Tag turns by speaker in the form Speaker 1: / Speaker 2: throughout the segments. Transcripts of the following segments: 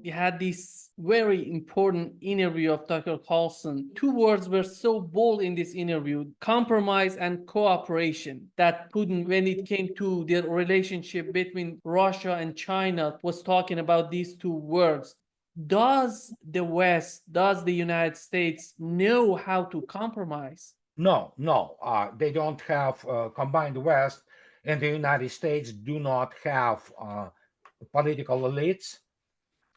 Speaker 1: We had this very important interview of Tucker Carlson. Two words were so bold in this interview: compromise and cooperation. That Putin, when it came to the relationship between Russia and China, was talking about these two words. Does the West, does the United States know how to compromise?
Speaker 2: No, no, they don't have combined West, and the United States do not have political elites,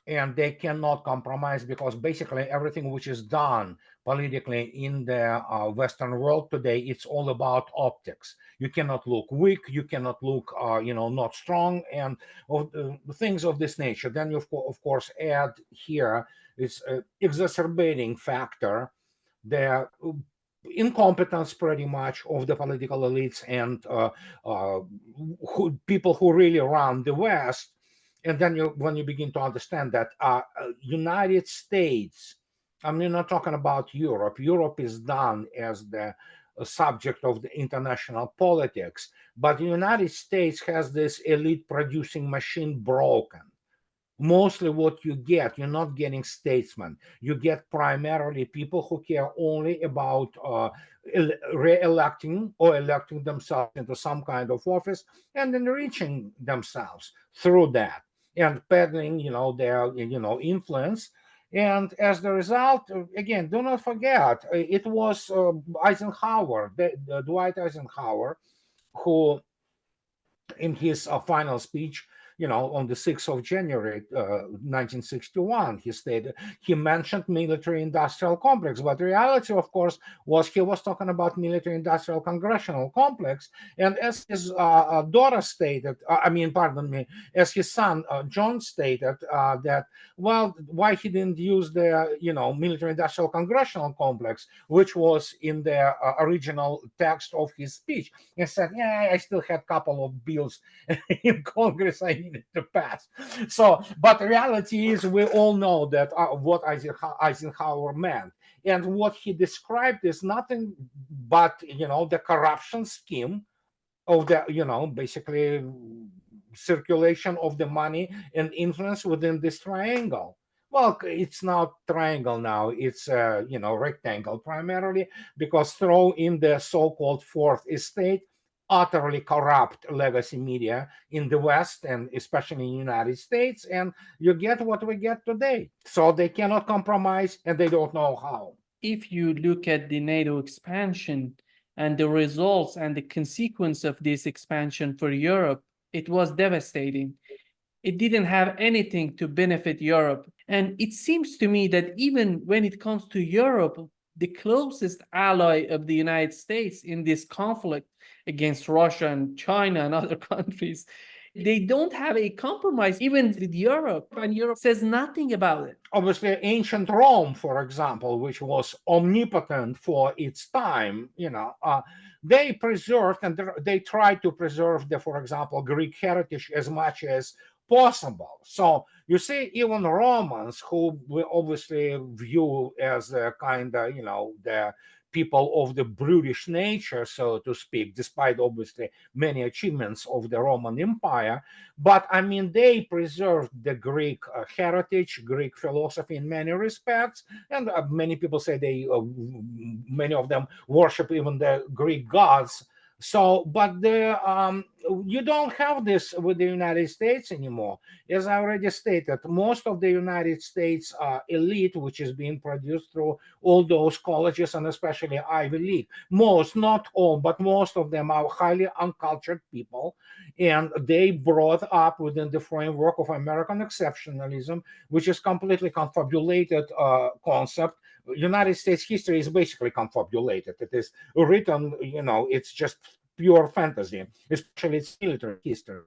Speaker 2: and they cannot compromise because basically everything which is done politically in the Western world today, it's all about optics. You cannot look weak, you cannot look not strong, and things of this nature. Then you of course add here this exacerbating factor, the incompetence pretty much of the political elites and people who really run the West. And then when you begin to understand that United States, I'm not talking about Europe. Europe is done as the subject of the international politics, but the United States has this elite producing machine broken. Mostly what you get, you're not getting statesmen. You get primarily people who care only about re-electing or electing themselves into some kind of office and enriching themselves through that and peddling, their, influence. And as the result, again, do not forget, it was Eisenhower, Dwight Eisenhower, who in his final speech, on the 6th of January, 1961, he mentioned military-industrial complex. But the reality, of course, was he was talking about military-industrial congressional complex. And as his daughter stated, pardon me, as his son John stated, that why he didn't use the military-industrial congressional complex, which was in the original text of his speech. He said, "Yeah, I still had a couple of bills in Congress I needed to pass." So, but the reality is, we all know that what Eisenhower meant, and what he described is nothing but the corruption scheme of the basically circulation of the money and influence within this triangle. Well, it's not triangle now, it's rectangle primarily, because throw in the so-called fourth estate, utterly corrupt legacy media in the West and especially in the United States, and you get what we get today. So they cannot compromise and they don't know how.
Speaker 1: If you look at the NATO expansion and the results and the consequence of this expansion for Europe, it was devastating. It didn't have anything to benefit Europe. And it seems to me that even when it comes to Europe, the closest ally of the United States in this conflict against Russia and China and other countries, they don't have a compromise even with Europe, and Europe says nothing about it.
Speaker 2: Obviously, ancient Rome, for example, which was omnipotent for its time, they preserved and they tried to preserve the, for example, Greek heritage as much as possible. So you see, even Romans, who we obviously view as a kind of, the people of the brutish nature, so to speak, despite obviously many achievements of the Roman Empire. But they preserved the Greek heritage, Greek philosophy in many respects, and many people say many of them worship even the Greek gods. So, but you don't have this with the United States anymore. As I already stated, most of the United States elite, which is being produced through all those colleges and especially Ivy League, most, not all, but most of them are highly uncultured people, and they brought up within the framework of American exceptionalism, which is completely confabulated concept. United States history is basically confabulated. It is written, it's just pure fantasy, especially its military history.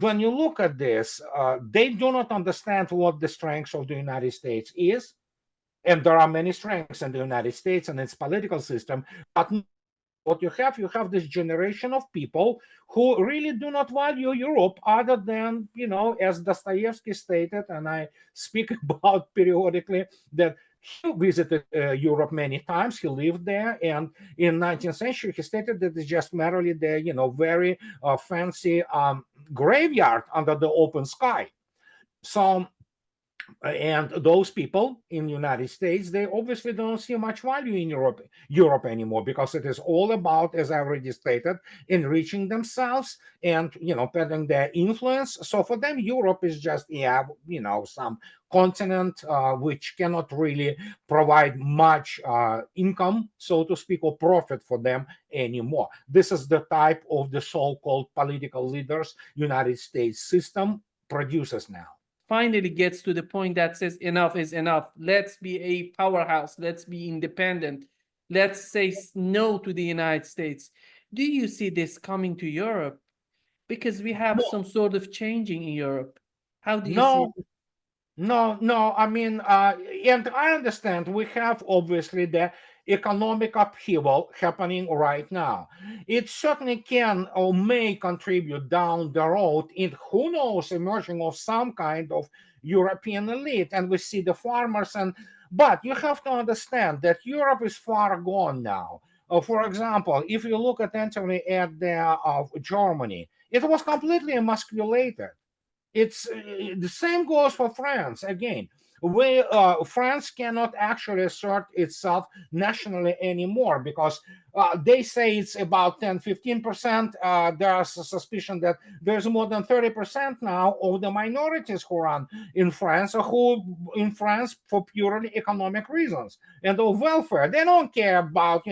Speaker 2: When you look at this, they do not understand what the strengths of the United States is. And there are many strengths in the United States and its political system. But what you have this generation of people who really do not value Europe other than, as Dostoevsky stated, and I speak about periodically, that he visited Europe many times. He lived there, and in 19th century, he stated that it's just merely the, very fancy graveyard under the open sky. So, and those people in the United States, they obviously don't see much value in Europe anymore, because it is all about, as I already stated, enriching themselves and, peddling their influence. So for them, Europe is just, some continent which cannot really provide much income, so to speak, or profit for them anymore. This is the type of the so-called political leaders United States system produces now.
Speaker 1: Finally gets to the point that says enough is enough. Let's be a powerhouse. Let's be independent. Let's say no to the United States. Do you see this coming to Europe? Because we have
Speaker 2: No,
Speaker 1: some sort of changing in Europe. How do you see
Speaker 2: no,
Speaker 1: it?
Speaker 2: no. I mean, and I understand we have obviously the economic upheaval happening right now. It certainly can or may contribute down the road in, who knows, emerging of some kind of European elite. And we see the farmers but you have to understand that Europe is far gone now. For example, if you look attentively at Germany, it was completely emasculated. It's the same goes for France. Again, France cannot actually assert itself nationally anymore, because they say it's about 10-15%. There's a suspicion that there's more than 30% now of the minorities who run in France, or who in France for purely economic reasons and of welfare. They don't care about,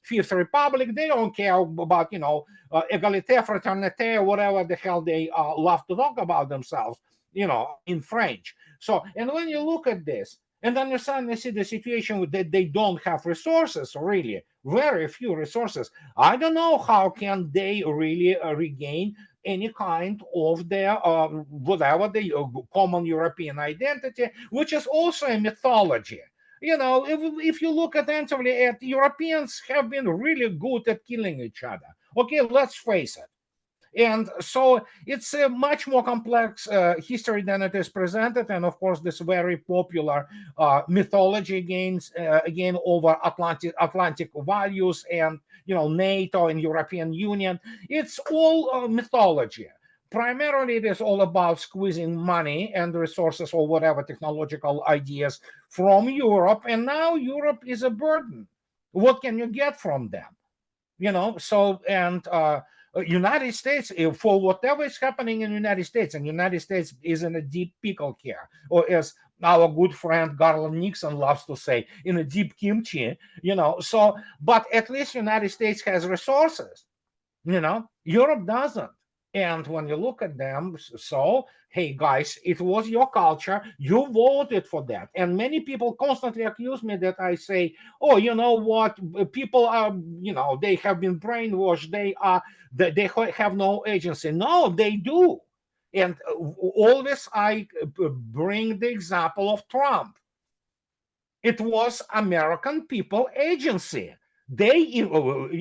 Speaker 2: Fifth Republic. They don't care about, égalité, fraternité, or whatever the hell they love to talk about themselves, in French. So, and when you look at this, and then you suddenly see the situation that they don't have resources, really, very few resources. I don't know how can they really regain any kind of their whatever the common European identity, which is also a mythology. If you look attentively at, Europeans have been really good at killing each other. Okay, let's face it. And so it's a much more complex history than it is presented. And of course, this very popular mythology again over Atlantic values and, NATO and European Union. It's all mythology. Primarily, it is all about squeezing money and resources or whatever technological ideas from Europe. And now Europe is a burden. What can you get from them? So, and United States, for whatever is happening in the United States, and United States is in a deep pickle here, or as our good friend Garland Nixon loves to say, in a deep kimchi. So, but at least United States has resources. Europe doesn't. And when you look at them, so hey guys, it was your culture, you voted for that. And many people constantly accuse me that I say, oh, you know what, people are, they have been brainwashed, they have no agency. No, they do. And always I bring the example of Trump. It was American people agency. They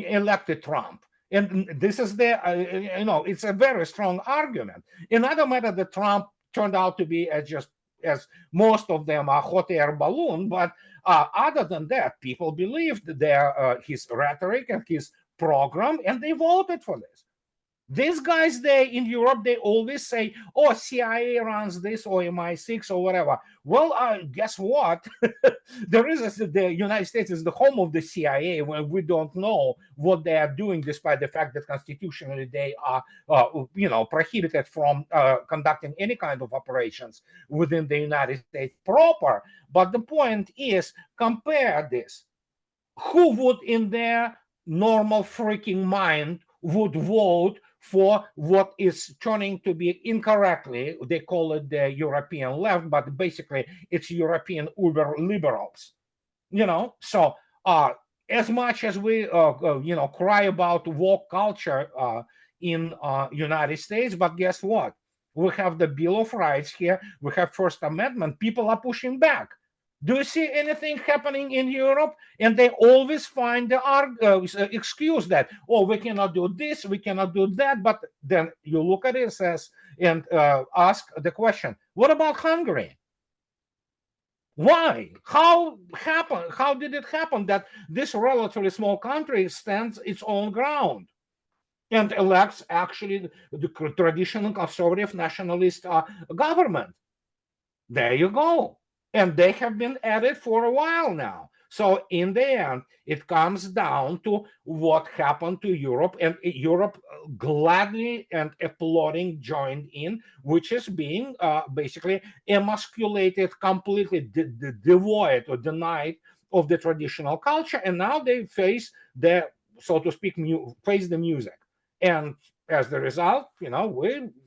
Speaker 2: elected Trump. And this is it's a very strong argument. Another matter that Trump turned out to be as most of them are hot air balloon. But other than that, people believed his rhetoric and his program, and they voted for this. These guys, in Europe, they always say, oh, CIA runs this, or MI6 or whatever. Well, guess what? The United States is the home of the CIA, when we don't know what they are doing, despite the fact that constitutionally they are, prohibited from conducting any kind of operations within the United States proper. But the point is, compare this. Who would, in their normal freaking mind, would vote for what is turning to be incorrectly, they call it the European left, but basically it's European uber liberals. So as much as we cry about woke culture in United States, but guess what? We have the Bill of Rights here, we have First Amendment. People are pushing back. Do you see anything happening in Europe? And they always find the excuse that, oh, we cannot do this, we cannot do that. But then you look at it and ask the question, what about Hungary? Why? How happened? How did it happen that this relatively small country stands its own ground and elects actually the traditional conservative nationalist government? There you go. And they have been at it for a while now. So in the end, it comes down to what happened to Europe, and Europe gladly and applauding joined in, which is being basically emasculated, completely devoid or denied of the traditional culture, and now they face the, so to speak, face the music. And as the result,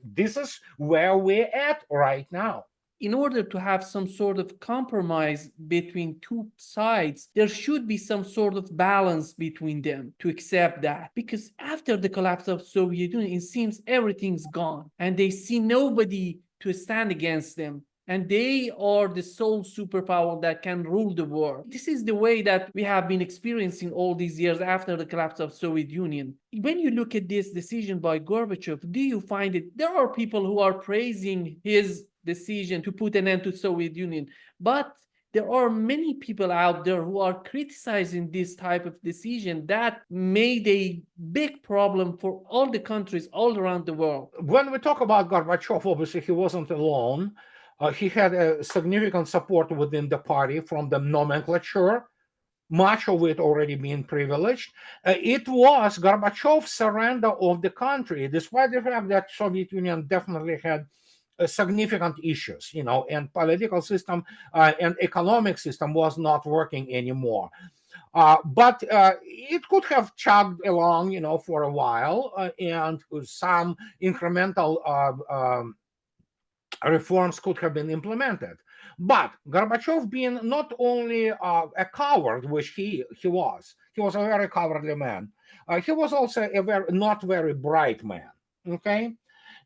Speaker 2: this is where we're at right now.
Speaker 1: In order to have some sort of compromise between two sides, there should be some sort of balance between them to accept that. Because after the collapse of Soviet Union, it seems everything's gone and they see nobody to stand against them. And they are the sole superpower that can rule the world. This is the way that we have been experiencing all these years after the collapse of Soviet Union. When you look at this decision by Gorbachev, do you find it? There are people who are praising his decision to put an end to Soviet Union, but there are many people out there who are criticizing this type of decision that made a big problem for all the countries all around the world.
Speaker 2: When we talk about Gorbachev, obviously he wasn't alone. He had a significant support within the party from the nomenclature, much of it already being privileged. It was Gorbachev's surrender of the country, despite the fact that Soviet Union definitely had significant issues, and political system and economic system was not working anymore. But it could have chugged along, for a while, and some incremental reforms could have been implemented. But Gorbachev, being not only a coward, which he was a very cowardly man. He was also a not very bright man. Okay,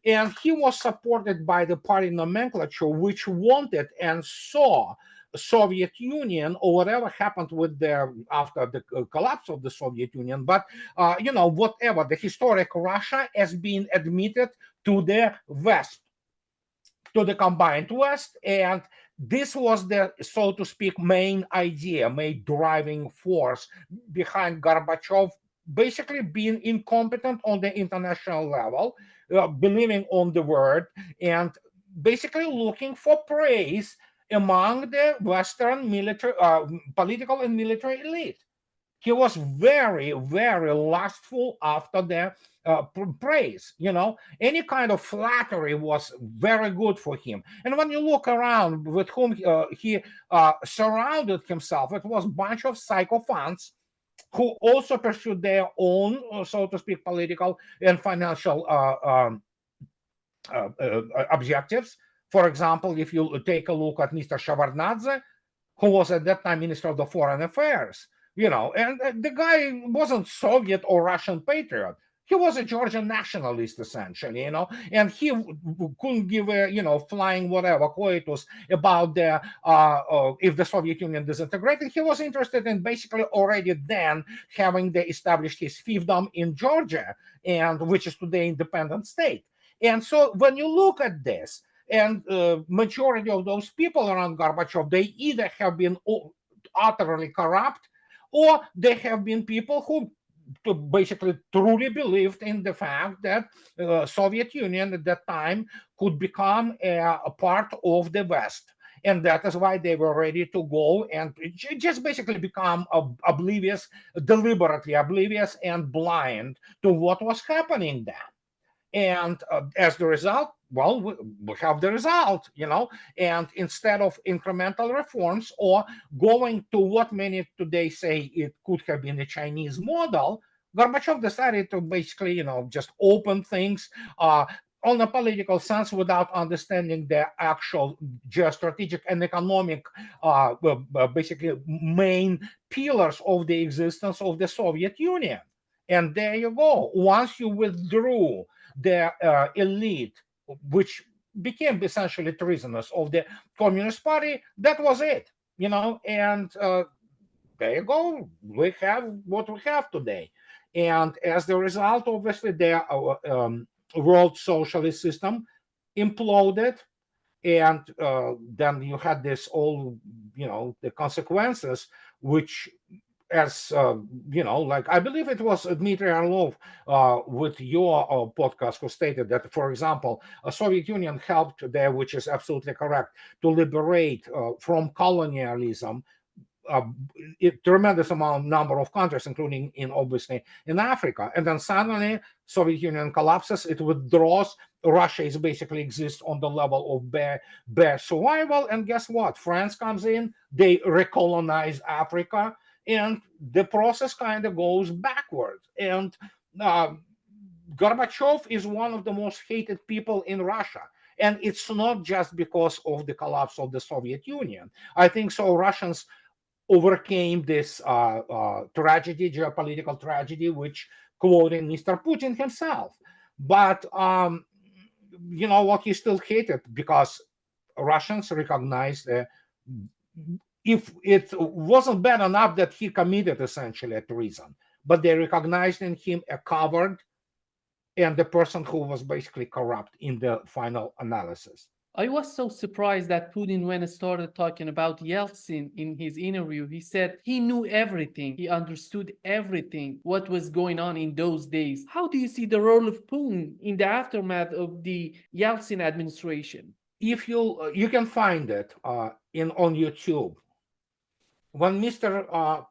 Speaker 2: and he was supported by the party nomenclature, which wanted and saw Soviet Union, or whatever happened with after the collapse of the Soviet Union, but whatever, the historic Russia, as being admitted to the West, to the combined West. And this was the, so to speak, main idea, main driving force behind Gorbachev basically being incompetent on the international level, believing on the word, and basically looking for praise among the Western military, political and military elite. He was very, very lustful after the praise. Any kind of flattery was very good for him. And when you look around with whom he surrounded himself, it was a bunch of sycophants who also pursued their own, so to speak, political and financial objectives. For example, if you take a look at Mr. Shevardnadze, who was at that time Minister of the Foreign Affairs, and the guy wasn't Soviet or Russian patriot. He was a Georgian nationalist, essentially, and he couldn't give a, flying whatever coitus about the if the Soviet Union disintegrated. He was interested in basically already then having established his fiefdom in Georgia, and which is today independent state. And so when you look at this, and majority of those people around Gorbachev, they either have been utterly corrupt, or they have been people who basically truly believed in the fact that Soviet Union at that time could become a part of the West. And that is why they were ready to go and just basically become oblivious, deliberately oblivious and blind to what was happening then. And as the result, well, we have the result, and instead of incremental reforms or going to what many today say it could have been a Chinese model, Gorbachev decided to basically, just open things on a political sense without understanding the actual geostrategic and economic, basically main pillars of the existence of the Soviet Union. And there you go. Once you withdrew the elite, which became essentially treasonous of the Communist Party, that was it, and there you go. We have what we have today. And as the result, obviously, the world socialist system imploded. And then you had this all, the consequences, which as like I believe it was Dmitry Orlov with your podcast who stated that, for example, Soviet Union helped there, which is absolutely correct, to liberate from colonialism a tremendous number of countries, including obviously in Africa. And then suddenly Soviet Union collapses, it withdraws. Russia is basically exists on the level of bare survival. And guess what? France comes in, they recolonize Africa, and the process kind of goes backward. And uh, Gorbachev is one of the most hated people in Russia. And it's not just because of the collapse of the Soviet Union. I think so. Russians overcame this tragedy, geopolitical tragedy, which quoting Mr. Putin himself. But you know what? He still hated because Russians recognized if it wasn't bad enough that he committed essentially a treason, but they recognized in him a coward and the person who was basically corrupt in the final analysis.
Speaker 1: I was so surprised that Putin, when he started talking about Yeltsin in his interview, he said he knew everything. He understood everything, what was going on in those days. How do you see the role of Putin in the aftermath of the Yeltsin administration?
Speaker 2: If you can find it in on YouTube. When Mr.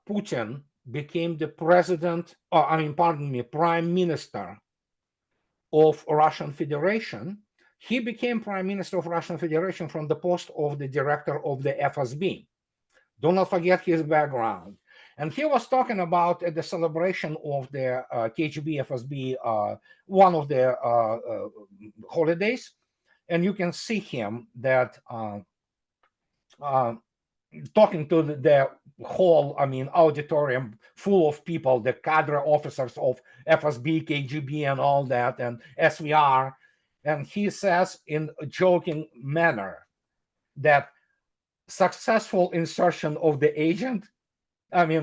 Speaker 2: Putin became the president, pardon me, prime minister of Russian Federation, he became prime minister of Russian Federation from the post of the director of the FSB. Do not forget his background. And he was talking about the celebration of the KGB FSB, one of the holidays. And you can see him that talking to the whole, auditorium full of people, the cadre officers of FSB, KGB, and all that, and SVR. And he says in a joking manner that successful insertion of the agent.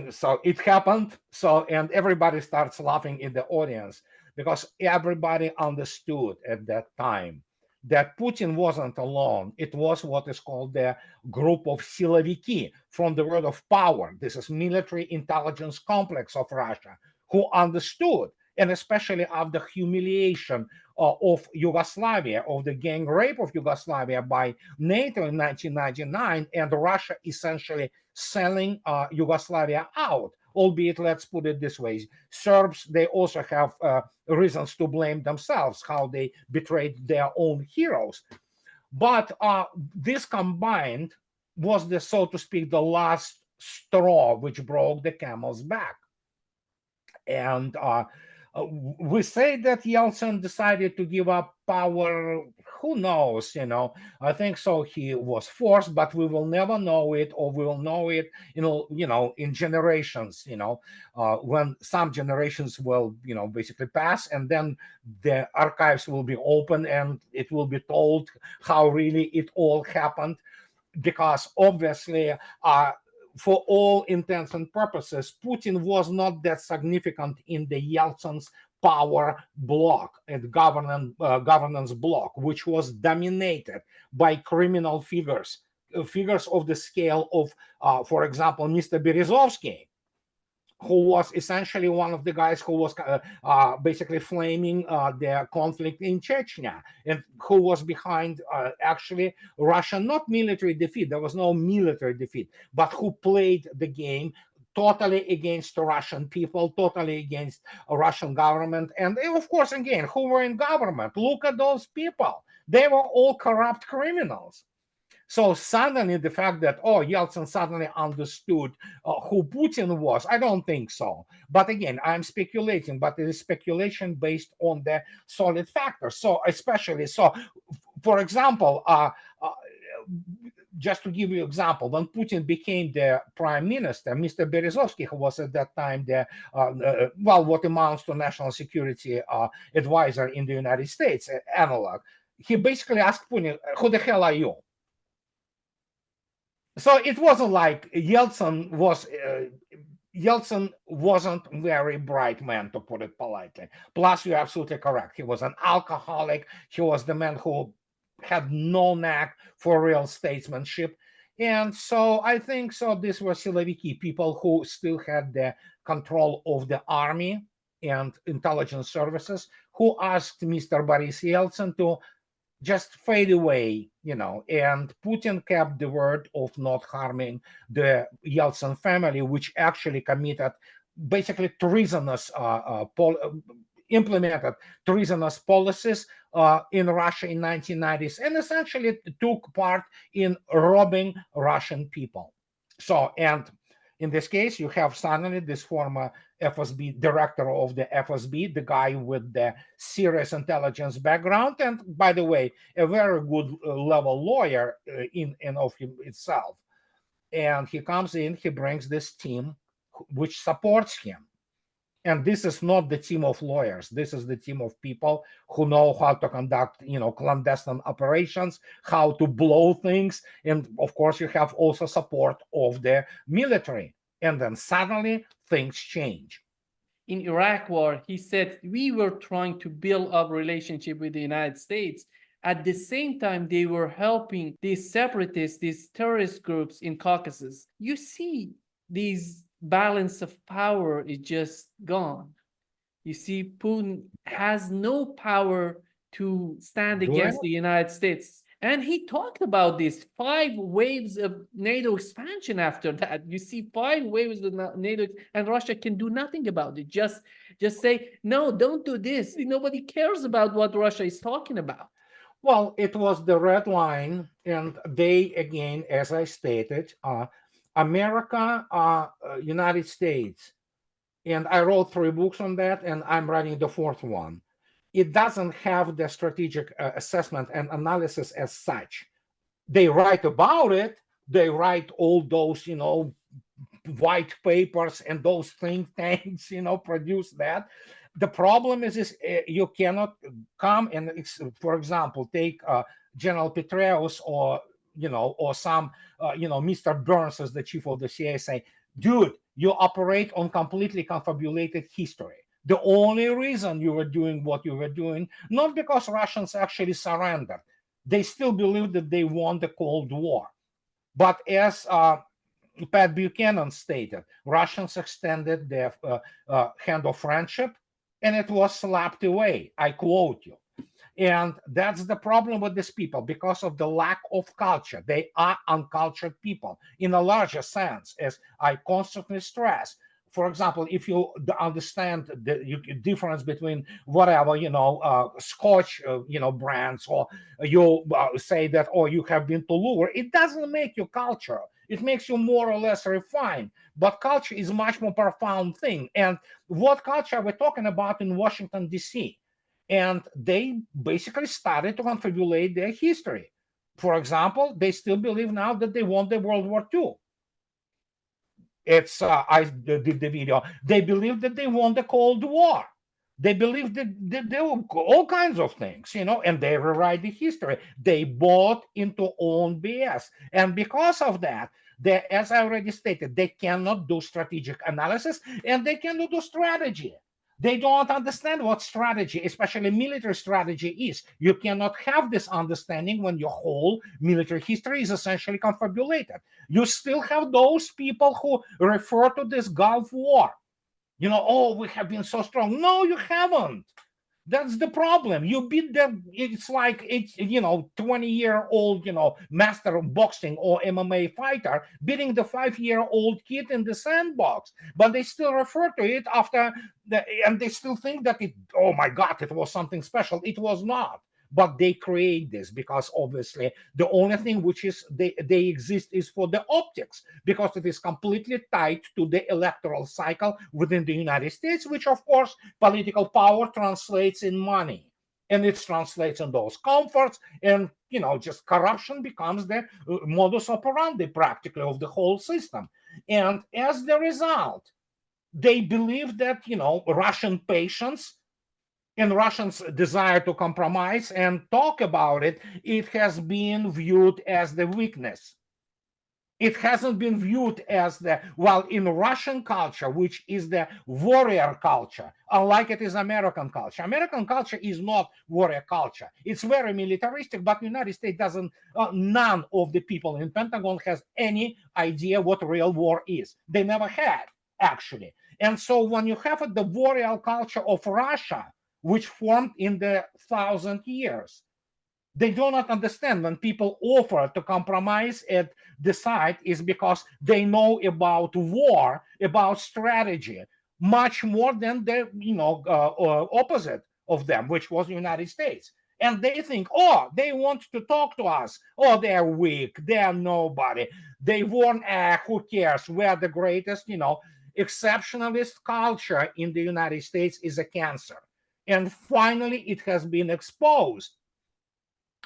Speaker 2: So it happened. So, and everybody starts laughing in the audience because everybody understood at that time that Putin wasn't alone. It was what is called the group of siloviki, from the word of power. This is military intelligence complex of Russia, who understood, and especially after humiliation of Yugoslavia, of the gang rape of Yugoslavia by NATO in 1999, and Russia essentially selling Yugoslavia out. Albeit, let's put it this way, Serbs, they also have reasons to blame themselves, how they betrayed their own heroes. But this combined was the, so to speak, the last straw which broke the camel's back. And we say that Yeltsin decided to give up power. Who knows? I think so. He was forced, but we will never know it, or we will know it, in generations. When some generations will, basically pass, and then the archives will be open, and it will be told how really it all happened, because obviously. For all intents and purposes, Putin was not that significant in the Yeltsin's power bloc and governance bloc, which was dominated by criminal figures, figures of the scale of, for example, Mr. Berezovsky, who was essentially one of the guys who was basically flaming the conflict in Chechnya, and who was behind actually Russian, not military defeat, there was no military defeat, but who played the game totally against the Russian people, totally against a Russian government. And of course, again, who were in government? Look at those people. They were all corrupt criminals. So suddenly the fact that, Yeltsin suddenly understood who Putin was, I don't think so. But again, I'm speculating, but it is speculation based on the solid factors. So especially, for example, just to give you an example, when Putin became the prime minister, Mr. Berezovsky, who was at that time the, what amounts to national security advisor in the United States, analog, he basically asked Putin, who the hell are you? So it wasn't like Yeltsin wasn't a very bright man, to put it politely. Plus, you're absolutely correct. He was an alcoholic. He was the man who had no knack for real statesmanship. And so I think so these were Siloviki, people who still had the control of the army and intelligence services, who asked Mr. Boris Yeltsin to just fade away, and Putin kept the word of not harming the Yeltsin family, which actually committed basically implemented treasonous policies in Russia in 1990s, and essentially took part in robbing Russian people. So, and in this case, you have suddenly this former FSB director of the FSB, the guy with the serious intelligence background, and by the way, a very good level lawyer in and of itself. And he comes in, he brings this team which supports him. And this is not the team of lawyers. This is the team of people who know how to conduct, clandestine operations, how to blow things. And of course, you have also support of the military. And then suddenly things change.
Speaker 1: In Iraq war, he said, we were trying to build up relationship with the United States. At the same time, they were helping these separatists, these terrorist groups in Caucasus. You see, these balance of power is just gone. You see, Putin has no power to stand against the United States. And he talked about these 5 waves of NATO expansion after that. You see 5 waves of NATO, and Russia can do nothing about it. Just say, no, don't do this. Nobody cares about what Russia is talking about.
Speaker 2: Well, it was the red line. And they, again, as I stated, America, United States, and I wrote 3 books on that, and I'm writing the 4th one. It doesn't have the strategic assessment and analysis as such. They write about it. They write all those, white papers, and those think tanks, produce that. The problem is you cannot come and, for example, take General Petraeus or some, Mr. Burns as the chief of the CIA, say, dude, you operate on completely confabulated history. The only reason you were doing what you were doing, not because Russians actually surrendered, they still believe that they won the Cold War. But as Pat Buchanan stated, Russians extended their hand of friendship, and it was slapped away. I quote you. And that's the problem with these people because of the lack of culture. They are uncultured people in a larger sense, as I constantly stress. For example, if you understand the difference between whatever, Scotch, brands, or you say that, oh, you have been to Louvre, it doesn't make you culture. It makes you more or less refined. But culture is a much more profound thing. And what culture are we talking about in Washington, D.C.? And they basically started to confabulate their history. For example, they still believe now that they won the World War II. I did the video. They believe that they won the Cold War. They believe that there were all kinds of things, and they rewrite the history. They bought into own BS. And because of that, as I already stated, they cannot do strategic analysis, and they cannot do strategy. They don't understand what strategy, especially military strategy, is. You cannot have this understanding when your whole military history is essentially confabulated. You still have those people who refer to this Gulf War. Oh, we have been so strong. No, you haven't. That's the problem. You beat them. It's like it's 20-year-old master of boxing or MMA fighter beating the 5-year-old kid in the sandbox, but they still refer to it and they still think that oh my God, it was something special. It was not. But they create this because obviously the only thing which is they exist is for the optics, because it is completely tied to the electoral cycle within the United States, which of course political power translates in money, and it translates in those comforts, and just corruption becomes the modus operandi practically of the whole system. And as the result, they believe that Russian patience and Russians' desire to compromise and talk about it, it has been viewed as the weakness. It hasn't been viewed as the, well, in Russian culture, which is the warrior culture, unlike it is American culture. American culture is not warrior culture. It's very militaristic, but the United States doesn't, none of the people in Pentagon has any idea what real war is. They never had, actually. And so when you have the warrior culture of Russia, which formed in the 1,000 years, they do not understand when people offer to compromise and decide is because they know about war, about strategy, much more than the opposite of them, which was the United States. And they think, oh, they want to talk to us. Oh, they're weak. They're nobody. They warn, who cares? We're the greatest, exceptionalist culture in the United States is a cancer. And finally, it has been exposed.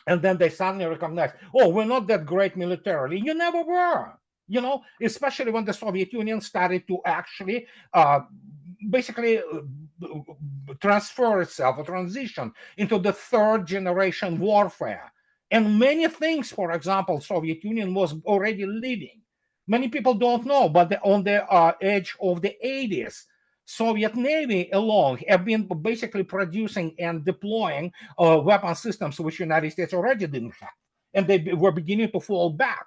Speaker 2: And then they suddenly recognize, oh, we're not that great militarily. You never were, especially when the Soviet Union started to actually basically transfer itself or transition into the third generation warfare. And many things, for example, Soviet Union was already leading. Many people don't know, but on the edge of the 80s, Soviet Navy alone have been basically producing and deploying weapon systems which the United States already didn't have. And they were beginning to fall back.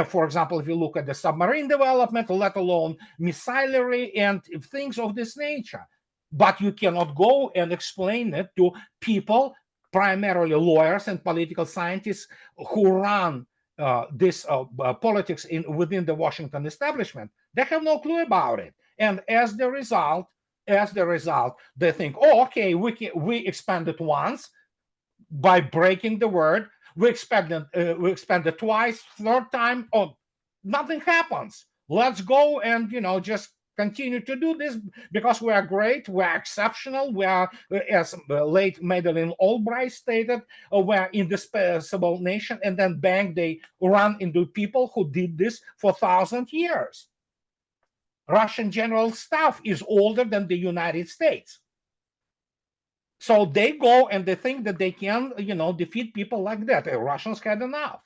Speaker 2: For example, if you look at the submarine development, let alone missilery and things of this nature. But you cannot go and explain it to people, primarily lawyers and political scientists who run this politics within the Washington establishment. They have no clue about it. And as the result, they think, oh, okay, we expanded once by breaking the word. We expanded twice, third time, oh, nothing happens. Let's go and just continue to do this because we are great, we are exceptional, we are, as late Madeleine Albright stated, we are indispensable nation. And then bang, they run into people who did this for 1,000 years. Russian general staff is older than the United States. So they go and they think that they can, defeat people like that. The Russians had enough.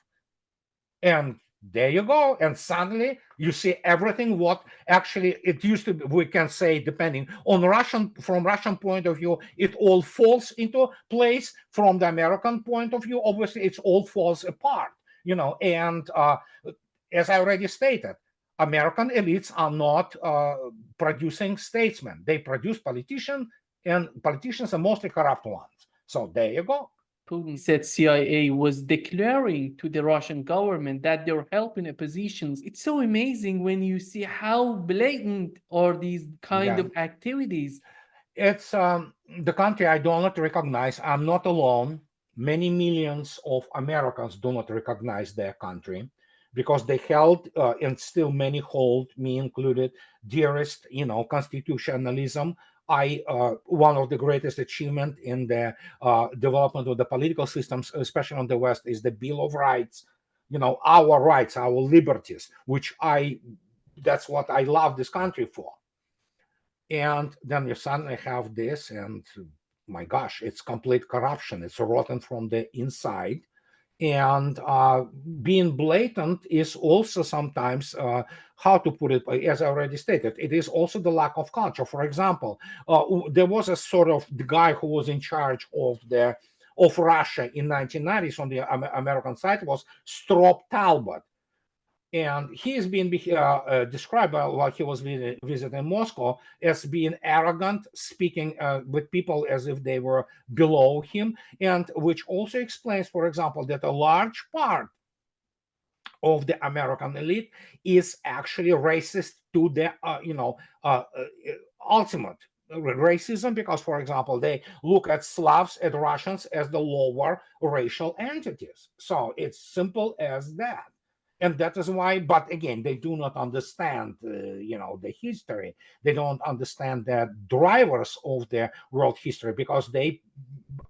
Speaker 2: And there you go. And suddenly you see everything what actually it used to be, we can say, depending on from Russian point of view, it all falls into place. From the American point of view, obviously it all falls apart, and as I already stated, American elites are not producing statesmen. They produce politicians, and politicians are mostly corrupt ones. So there you go.
Speaker 1: Putin said CIA was declaring to the Russian government that they're helping oppositions. It's so amazing when you see how blatant are these kind of activities.
Speaker 2: It's the country I do not recognize. I'm not alone. Many millions of Americans do not recognize their country, because they held, and still many hold, me included, dearest, constitutionalism. One of the greatest achievement in the development of the political systems, especially on the West, is the Bill of Rights. Our rights, our liberties, which that's what I love this country for. And then you suddenly have this, and my gosh, it's complete corruption. It's rotten from the inside. And being blatant is also sometimes, how to put it, as I already stated, it is also the lack of culture. For example, there was a sort of the guy who was in charge of Russia in 1990s on the American side was Strop Talbot. And he is being described while he was visiting Moscow as being arrogant, speaking with people as if they were below him, and which also explains, for example, that a large part of the American elite is actually racist to the, ultimate racism, because, for example, they look at Slavs and Russians as the lower racial entities. So it's simple as that. And that is why, but again, they do not understand, the history. They don't understand the drivers of the world history, because they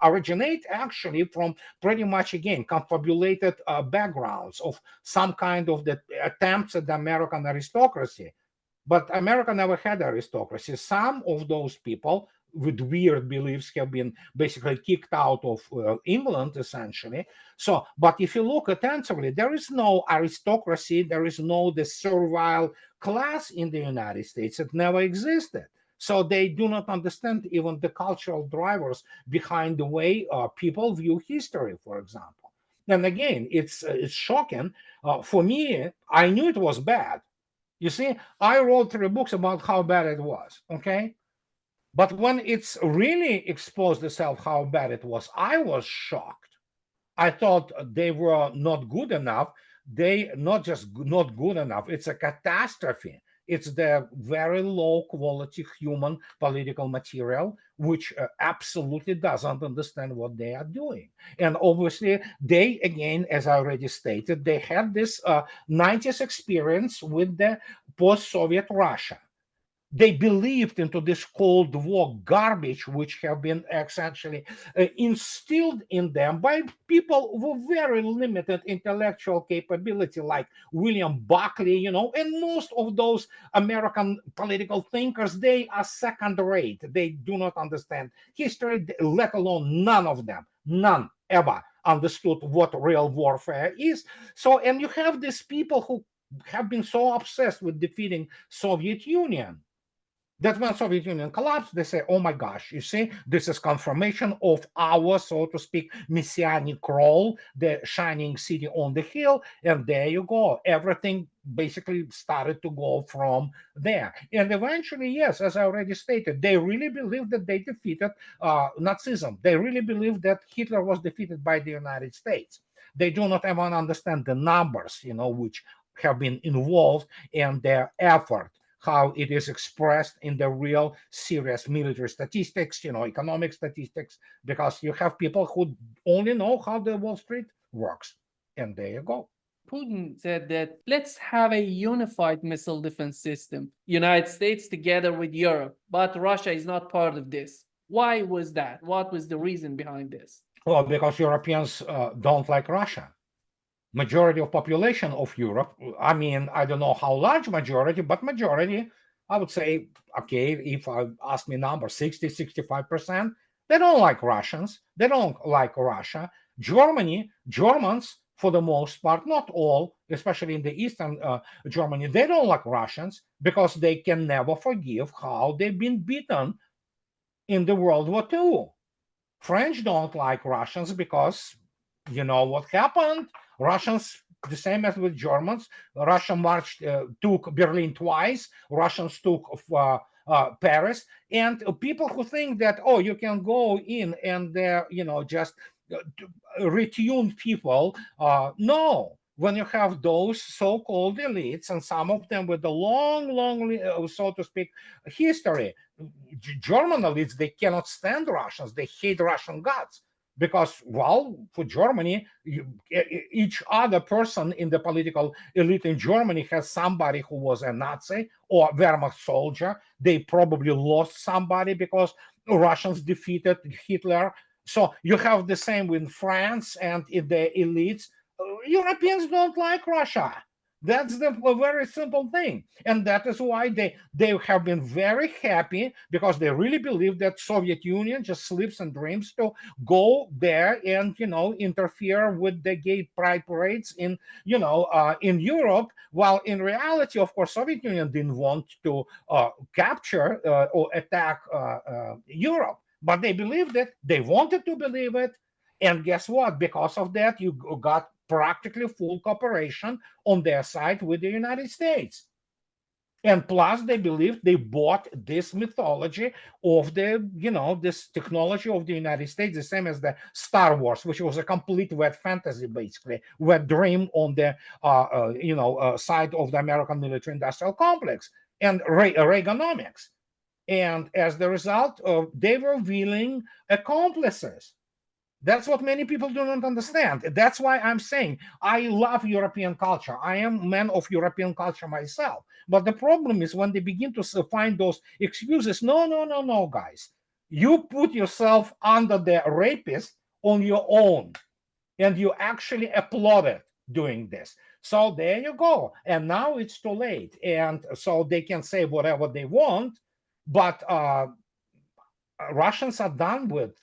Speaker 2: originate actually from pretty much, again, confabulated backgrounds of some kind of the attempts at the American aristocracy. But America never had aristocracy. Some of those people with weird beliefs have been basically kicked out of England, essentially. So, but if you look attentively, there is no aristocracy, there is no the servile class in the United States. It never existed. So they do not understand even the cultural drivers behind the way people view history, for example. And again, it's shocking. For me, I knew it was bad. You see, I wrote 3 books about how bad it was. Okay, but when it's really exposed itself how bad it was, I was shocked. I thought they were not good enough. They not just not good enough. It's a catastrophe. It's the very low quality human political material, which absolutely doesn't understand what they are doing. And obviously, they, again, as I already stated, they had this 90s experience with the post-Soviet Russia. They believed into this Cold War garbage, which have been essentially instilled in them by people with very limited intellectual capability, like William Buckley, and most of those American political thinkers, they are second rate. They do not understand history, let alone none of them, none ever understood what real warfare is. So, and you have these people who have been so obsessed with defeating Soviet Union that when Soviet Union collapsed, they say, "Oh my gosh, you see, this is confirmation of our, so to speak, messianic role, the shining city on the hill." And there you go. Everything basically started to go from there. And eventually, yes, as I already stated, they really believed that they defeated Nazism. They really believed that Hitler was defeated by the United States. They do not even understand the numbers, which have been involved in their effort, how it is expressed in the real serious military statistics, economic statistics, because you have people who only know how the Wall Street works. And there you go.
Speaker 1: Putin said that let's have a unified missile defense system, United States together with Europe, but Russia is not part of this. Why was that? What was the reason behind this?
Speaker 2: Well, because Europeans don't like Russia. Majority of population of Europe, I mean, I don't know how large majority, but majority, I would say, okay, if I ask me number, 60-65%, they don't like Russians. They don't like Russia. Germans, for the most part, not all, especially in the eastern Germany, they don't like Russians because they can never forgive how they've been beaten in the World War II. French don't like Russians because you know what happened. Russians, the same as with Germans, Russia marched, took Berlin twice. Russians took Paris, and people who think that you can go in and just retune people. No, when you have those so-called elites, and some of them with a long, so to speak, history. German elites, they cannot stand Russians. They hate Russian gods because, well, for Germany, each other person in the political elite in Germany has somebody who was a Nazi or Wehrmacht soldier. They probably lost somebody because Russians defeated Hitler. So you have the same with France and in the elites. Europeans don't like Russia. That's the very simple thing, and that is why they have been very happy, because they really believe that Soviet Union just sleeps and dreams to go there and interfere with the gay pride parades in Europe. While in reality, of course, Soviet Union didn't want to capture or attack Europe, but they believed it. They wanted to believe it, and guess what? Because of that, you got practically full cooperation on their side with the United States. And plus, they believed they bought this mythology of this technology of the United States, the same as the Star Wars, which was a complete wet fantasy, basically, wet dream on the side of the American military-industrial complex and Reaganomics. And as the result, they were willing accomplices. That's what many people do not understand. That's why I'm saying I love European culture. I am a man of European culture myself. But the problem is when they begin to find those excuses. No, guys. You put yourself under the rapist on your own, and you actually applauded doing this. So there you go. And now it's too late. And so they can say whatever they want, but Russians are done with.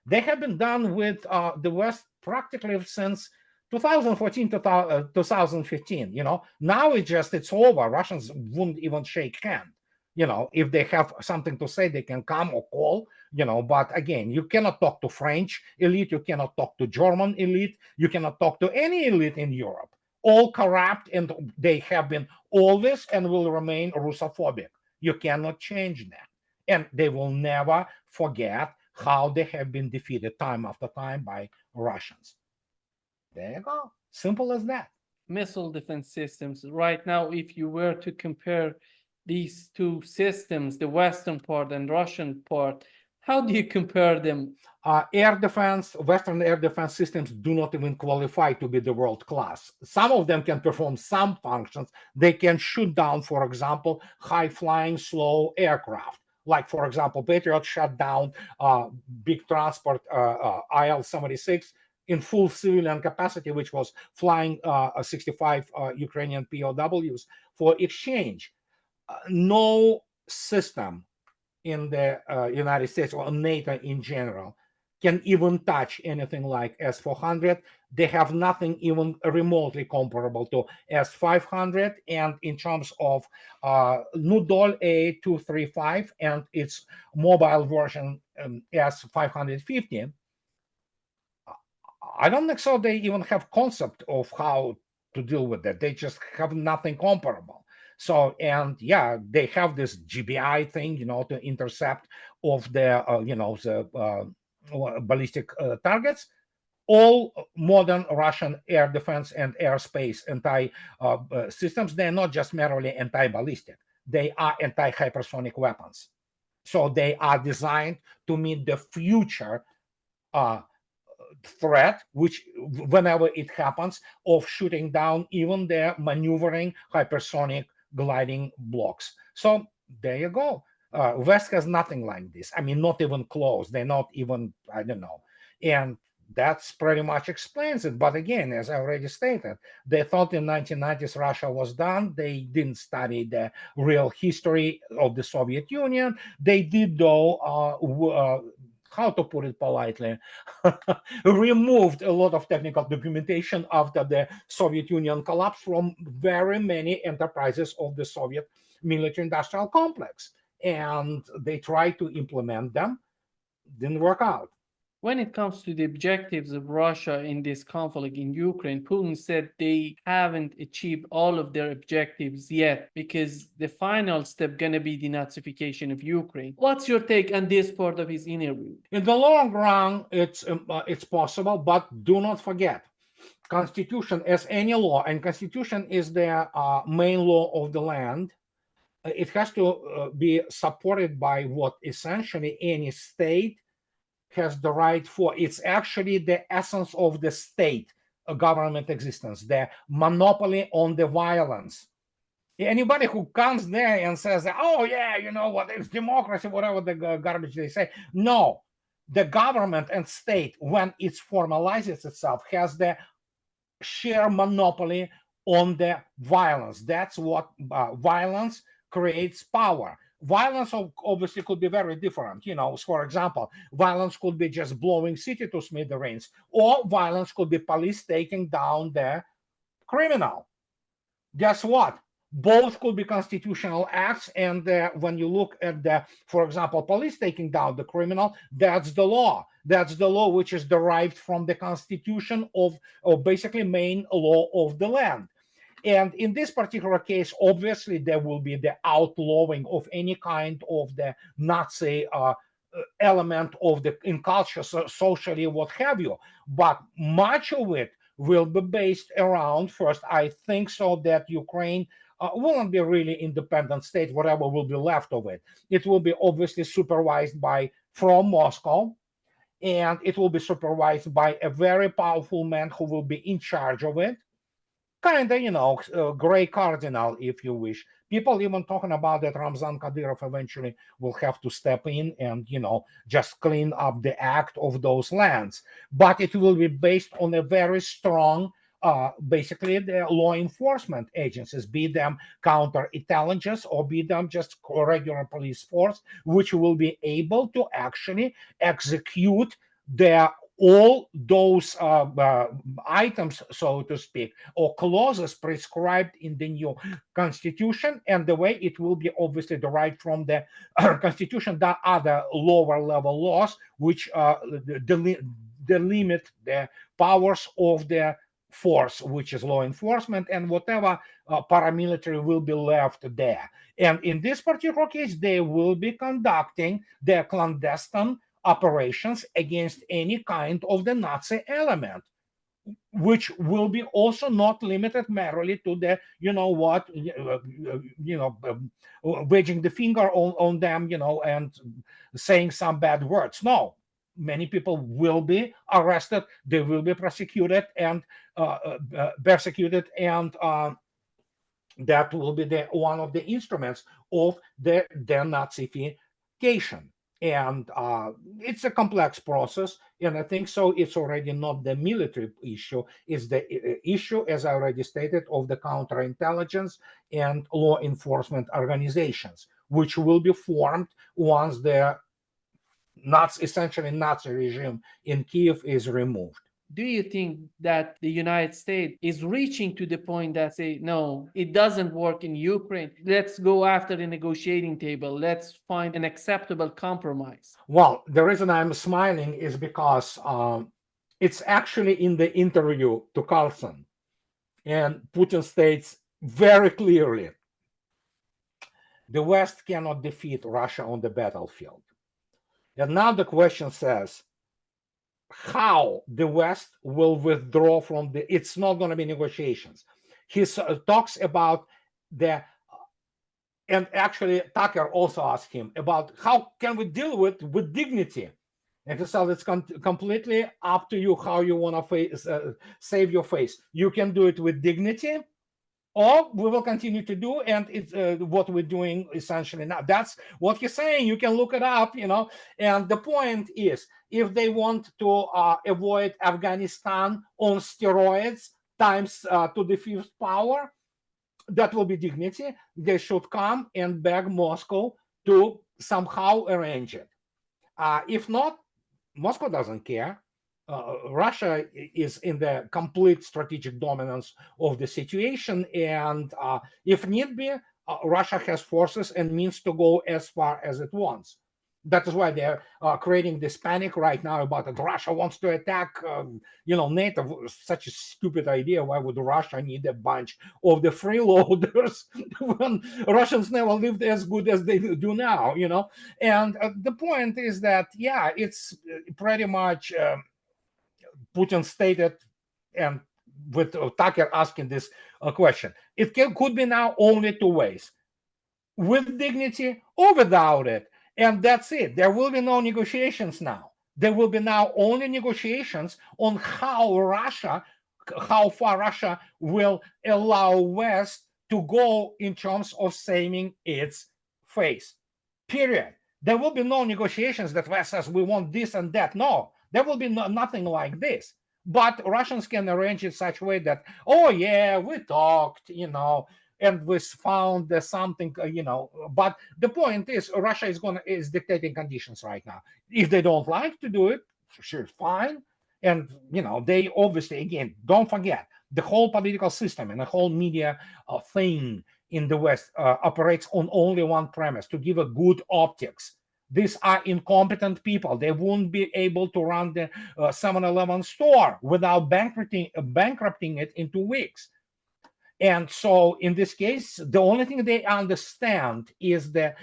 Speaker 2: They have been done with the West practically since 2014 to 2015. Now it's over. Russians wouldn't even shake hand. If they have something to say, they can come or call. But again, you cannot talk to French elite. You cannot talk to German elite. You cannot talk to any elite in Europe. All corrupt, and they have been always and will remain Russophobic. You cannot change that. And they will never forget how they have been defeated time after time by Russians. There you go. Simple as that.
Speaker 1: Missile defense systems. Right now, if you were to compare these two systems, the Western part and Russian part, how do you compare them?
Speaker 2: Air defense, Western air defense systems do not even qualify to be the world class. Some of them can perform some functions. They can shoot down, for example, high flying, slow aircraft. Like, for example, Patriot shut down big transport IL-76 in full civilian capacity, which was flying 65 Ukrainian POWs for exchange. No system in the United States or NATO in general can even touch anything like S-400. They have nothing even remotely comparable to S-500. And in terms of Nudol A235 and its mobile version S-550, I don't think so they even have concept of how to deal with that. They just have nothing comparable. So, and yeah, they have this GBI thing, to intercept of the, ballistic targets. All modern Russian air defense and airspace systems, they're not just merely anti-ballistic. They are anti-hypersonic weapons. So they are designed to meet the future threat, which whenever it happens, of shooting down even their maneuvering hypersonic gliding blocks. So there you go. West has nothing like this. I mean, not even close. They're not even, I don't know. And that's pretty much explains it. But again, as I already stated, they thought in 1990s Russia was done. They didn't study the real history of the Soviet Union. They did, though, how to put it politely, removed a lot of technical documentation after the Soviet Union collapse from very many enterprises of the Soviet military-industrial complex. And they tried to implement them, didn't work out.
Speaker 1: When it comes to the objectives of Russia in this conflict in Ukraine, Putin said they haven't achieved all of their objectives yet because the final step gonna be denazification of Ukraine. What's your take on this part of his interview?
Speaker 2: In the long run, it's possible, but do not forget, Constitution, as any law, and Constitution is the main law of the land. It has to be supported by what essentially any state has the right for. It's actually the essence of the state government existence, the monopoly on the violence. Anybody who comes there and says, oh yeah, what, it's democracy, whatever the garbage they say. No, the government and state, when it formalizes itself, has the sheer monopoly on the violence. That's what violence creates power. Violence obviously could be very different. For example, violence could be just blowing city to smithereens, or violence could be police taking down the criminal. Guess what? Both could be constitutional acts. And when you look at for example, police taking down the criminal, that's the law. That's the law which is derived from the constitution of basically main law of the land. And in this particular case, obviously, there will be the outlawing of any kind of the Nazi element of in culture, socially, what have you. But much of it will be based around, first, I think so that Ukraine will not be really independent state, whatever will be left of it. It will be obviously supervised from Moscow, and it will be supervised by a very powerful man who will be in charge of it. Kind of, gray cardinal, if you wish. People even talking about that Ramzan Kadyrov eventually will have to step in and, just clean up the act of those lands. But it will be based on a very strong basically the law enforcement agencies, be them counterintelligence or be them just regular police force, which will be able to actually execute all those items, so to speak, or clauses prescribed in the new constitution. And the way it will be obviously derived from the constitution, the other lower level laws, which delimit the powers of the force, which is law enforcement, and whatever paramilitary will be left there. And in this particular case, they will be conducting their clandestine operations against any kind of the Nazi element, which will be also not limited merely to the, wedging the finger on them, and saying some bad words. No, many people will be arrested, they will be prosecuted and persecuted, and that will be one of the instruments of the denazification. And it's a complex process, and I think so it's already not the military issue, it's the issue, as I already stated, of the counterintelligence and law enforcement organizations, which will be formed once the essentially Nazi regime in Kiev is removed.
Speaker 1: Do you think that the United States is reaching to the point that say, no, it doesn't work in Ukraine, let's go after the negotiating table, let's find an acceptable compromise?
Speaker 2: Well, the reason I'm smiling is because it's actually in the interview to Carlson, and Putin states very clearly, the West cannot defeat Russia on the battlefield. And now the question says, how the West will withdraw from it's not going to be negotiations. He talks about and actually Tucker also asked him about how can we deal with dignity. And he said it's completely up to you how you want to save your face. You can do it with dignity, or we will continue to do, and it's what we're doing essentially now. That's what he's saying. You can look it up, and the point is, if they want to avoid Afghanistan on steroids times to the fifth power, that will be dignity. They should come and beg Moscow to somehow arrange it. If not, Moscow doesn't care. Russia is in the complete strategic dominance of the situation, and if need be, Russia has forces and means to go as far as it wants. That is why they're creating this panic right now about that Russia wants to attack, NATO. Such a stupid idea. Why would Russia need a bunch of the freeloaders when Russians never lived as good as they do now, And the point is that, yeah, it's pretty much Putin stated, and with Tucker asking this question, it could be now only two ways: with dignity or without it. And that's it. There will be no negotiations now. There will be now only negotiations on how far Russia will allow West to go in terms of saving its face. Period. There will be no negotiations that West says we want this and that. No, there will be nothing like this. But Russians can arrange it such a way that, oh yeah, we talked, and we found something, But the point is, Russia is dictating conditions right now. If they don't like to do it, sure, fine. And they obviously, again, don't forget, the whole political system and the whole media thing in the West operates on only one premise: to give a good optics. These are incompetent people. They won't be able to run the 7-Eleven store without bankrupting it in 2 weeks. And so in this case, the only thing they understand is that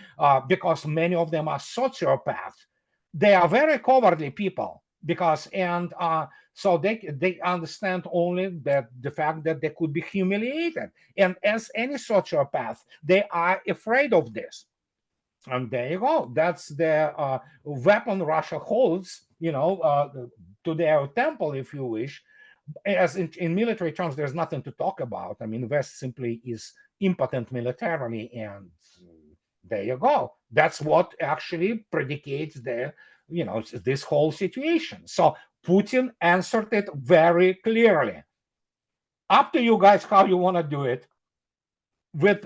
Speaker 2: because many of them are sociopaths, they are very cowardly people, so they understand only that the fact that they could be humiliated. And as any sociopath, they are afraid of this. And there you go. That's the weapon Russia holds, to their temple, if you wish. As in military terms, there's nothing to talk about. I mean, West simply is impotent militarily, and there you go. That's what actually predicates this whole situation. So Putin answered it very clearly. Up to you guys how you want to do it, with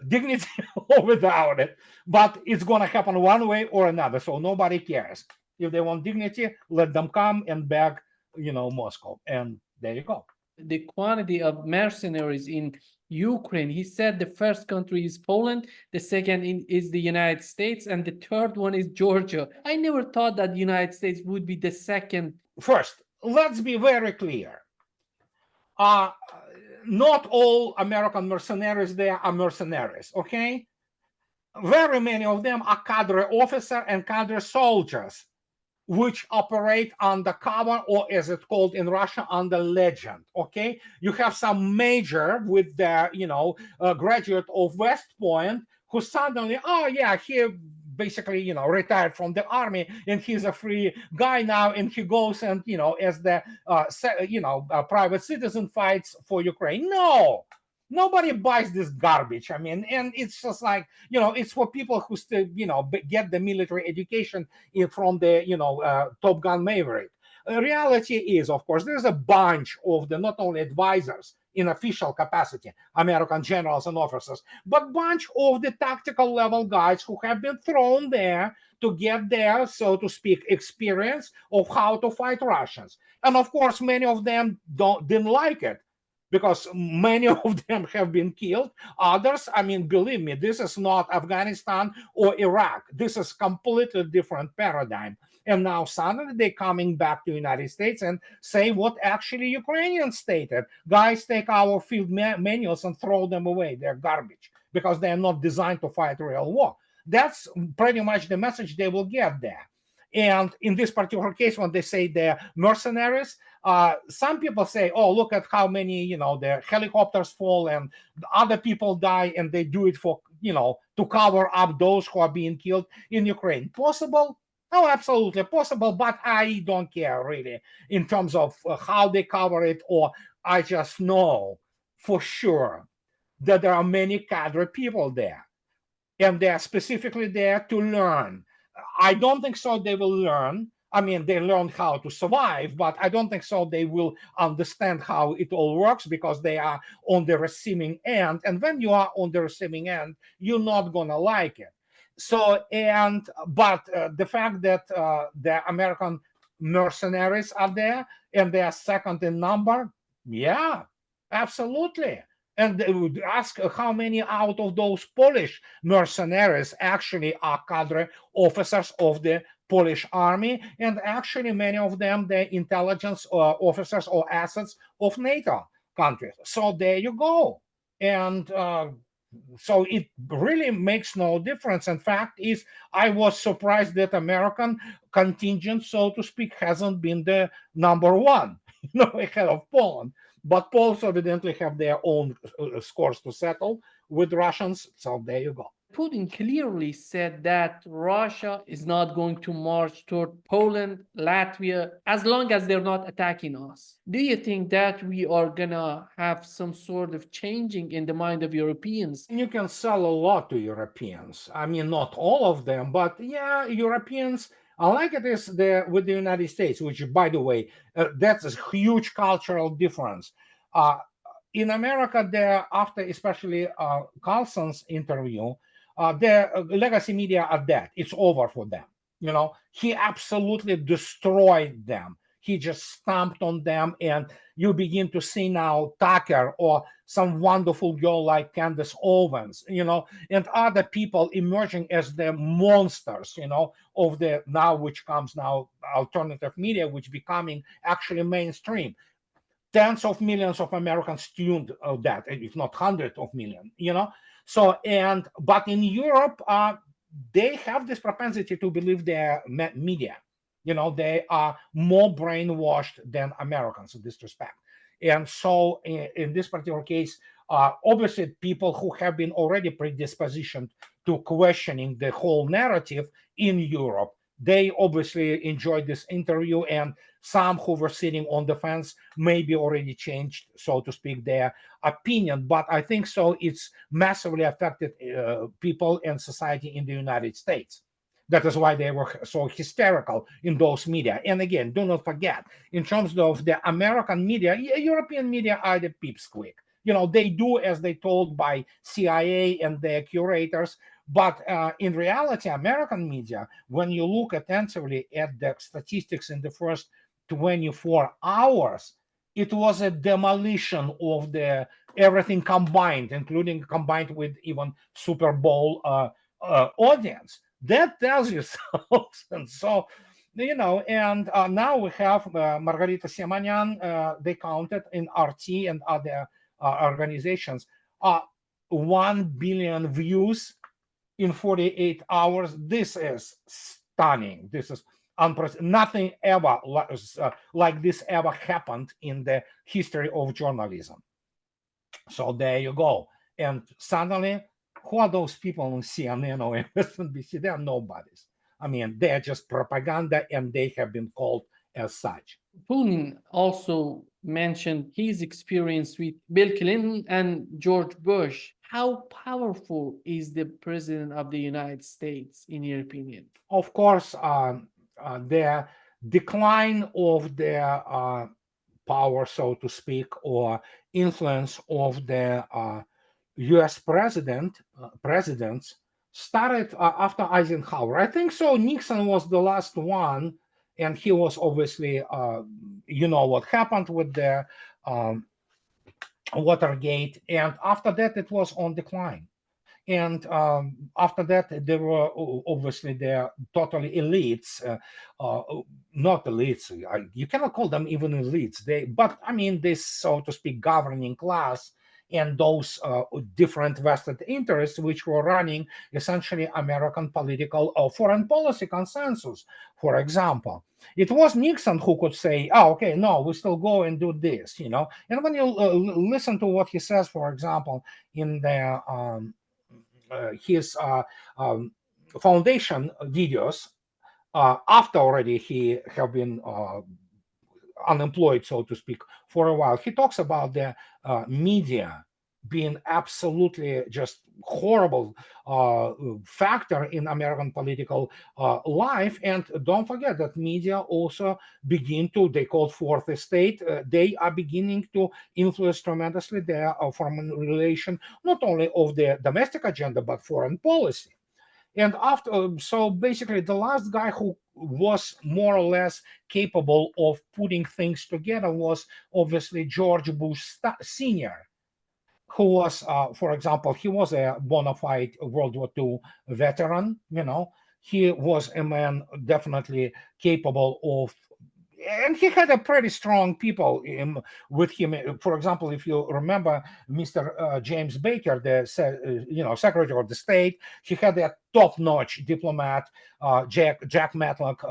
Speaker 2: dignity or without it, but it's going to happen one way or another, so nobody cares. If they want dignity, let them come and beg, Moscow, and there you go.
Speaker 1: The quantity of mercenaries in Ukraine, he said the first country is Poland, the second is the United States, and the third one is Georgia. I never thought that the United States would be the second.
Speaker 2: First, let's be very clear. Not all American mercenaries there are mercenaries, okay? Very many of them are cadre officers and cadre soldiers, which operate under cover, or as it's called in Russia, under legend. Okay, you have some major with their, graduate of West Point who suddenly, oh yeah, he basically, retired from the army and he's a free guy now, and he goes and, as the, private citizen fights for Ukraine. No, nobody buys this garbage. I mean, and it's just like, it's for people who still, get the military education from the, Top Gun Maverick. The reality is, of course, there's a bunch of the not only advisors in official capacity, American generals and officers, but bunch of the tactical level guys who have been thrown there to get their, so to speak, experience of how to fight Russians. And of course, many of them didn't like it, because many of them have been killed. Others, I mean, believe me, this is not Afghanistan or Iraq. This is completely different paradigm. And now suddenly they're coming back to the United States and say what actually Ukrainians stated. Guys, take our field manuals and throw them away. They're garbage because they're not designed to fight real war. That's pretty much the message they will get there. And in this particular case, when they say they're mercenaries, some people say, oh, look at how many, the helicopters fall and other people die, and they do it for, to cover up those who are being killed in Ukraine. Possible? Oh, absolutely possible, but I don't care really in terms of how they cover it, or I just know for sure that there are many cadre people there, and they are specifically there to learn. I don't think so they will learn. I mean, they learn how to survive, but I don't think so they will understand how it all works, because they are on the receiving end. And when you are on the receiving end, you're not going to like it. So, but the fact that the American mercenaries are there and they are second in number, yeah, absolutely. And they would ask how many out of those Polish mercenaries actually are cadre officers of the Polish army, and actually many of them the intelligence officers or assets of NATO countries. So there you go. And so it really makes no difference. In fact, I was surprised that American contingent, so to speak, hasn't been the number one, ahead of Poland. But Poles evidently have their own scores to settle with Russians. So there you go.
Speaker 1: Putin clearly said that Russia is not going to march toward Poland, Latvia, as long as they're not attacking us. Do you think that we are gonna have some sort of changing in the mind of Europeans?
Speaker 2: You can sell a lot to Europeans. I mean, not all of them, but yeah, Europeans. Unlike it is with the United States, which, by the way, that's a huge cultural difference. In America, there, after especially Carlson's interview, their legacy media are dead. It's over for them. He absolutely destroyed them. He just stamped on them, and you begin to see now Tucker or some wonderful girl like Candace Owens, and other people emerging as the monsters, of the now, which comes now alternative media, which becoming actually mainstream. Tens of millions of Americans tuned that, if not hundreds of millions, So, but in Europe, they have this propensity to believe their media. They are more brainwashed than Americans in this respect. And so in this particular case, obviously people who have been already predispositioned to questioning the whole narrative in Europe, they obviously enjoyed this interview, and some who were sitting on the fence maybe already changed, so to speak, their opinion. But I think so it's massively affected people and society in the United States. That is why they were so hysterical in those media. And again, do not forget, in terms of the American media, European media are the pipsqueak. They do as they told by CIA and their curators. But in reality, American media, when you look attentively at the statistics in the first 24 hours, it was a demolition of the everything combined, including combined with even Super Bowl audience. That tells you something. So, and now we have Margarita Simonyan. They counted in RT and other organizations 1 billion views in 48 hours. This is stunning. This is unprecedented. Nothing ever like this ever happened in the history of journalism. So there you go. And suddenly, who are those people on CNN or MSNBC? They are nobodies. I mean, they're just propaganda, and they have been called as such.
Speaker 1: Putin also mentioned his experience with Bill Clinton and George Bush. How powerful is the president of the United States, in your opinion?
Speaker 2: Of course, the decline of their power, so to speak, or influence of the U.S. presidents started after Eisenhower. I think so. Nixon was the last one, and he was obviously, what happened with the Watergate, and after that it was on decline. And after that, there were obviously they're totally elites, not elites. You cannot call them even elites. But I mean, this, so to speak, governing class and those different vested interests which were running essentially American political or foreign policy consensus. For example, it was Nixon who could say, "Oh, okay, no, we still go and do this," And when you listen to what he says, for example, in the his foundation videos after already he have been unemployed, so to speak, for a while. He talks about the media being absolutely just horrible factor in American political life. And don't forget that media also begin to, they call fourth estate, they are beginning to influence tremendously their foreign relation, not only of the domestic agenda, but foreign policy. And so basically, the last guy who was more or less capable of putting things together was obviously George Bush Sr., who was, for example, he was a bona fide World War II veteran. He was a man definitely capable of, and he had a pretty strong people with him. For example, if you remember Mr. James Baker, the Secretary of the State, he had a top-notch diplomat, Jack Matlock,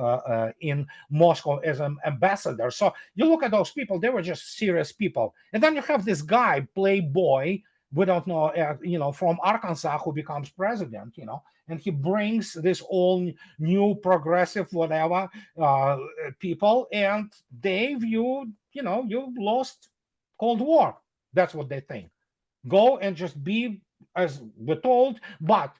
Speaker 2: in Moscow as an ambassador. So you look at those people; they were just serious people. And then you have this guy, playboy, we don't know, from Arkansas, who becomes president, and he brings this all new progressive whatever people, and they view, you lost Cold War. That's what they think. Go and just be as we're told. But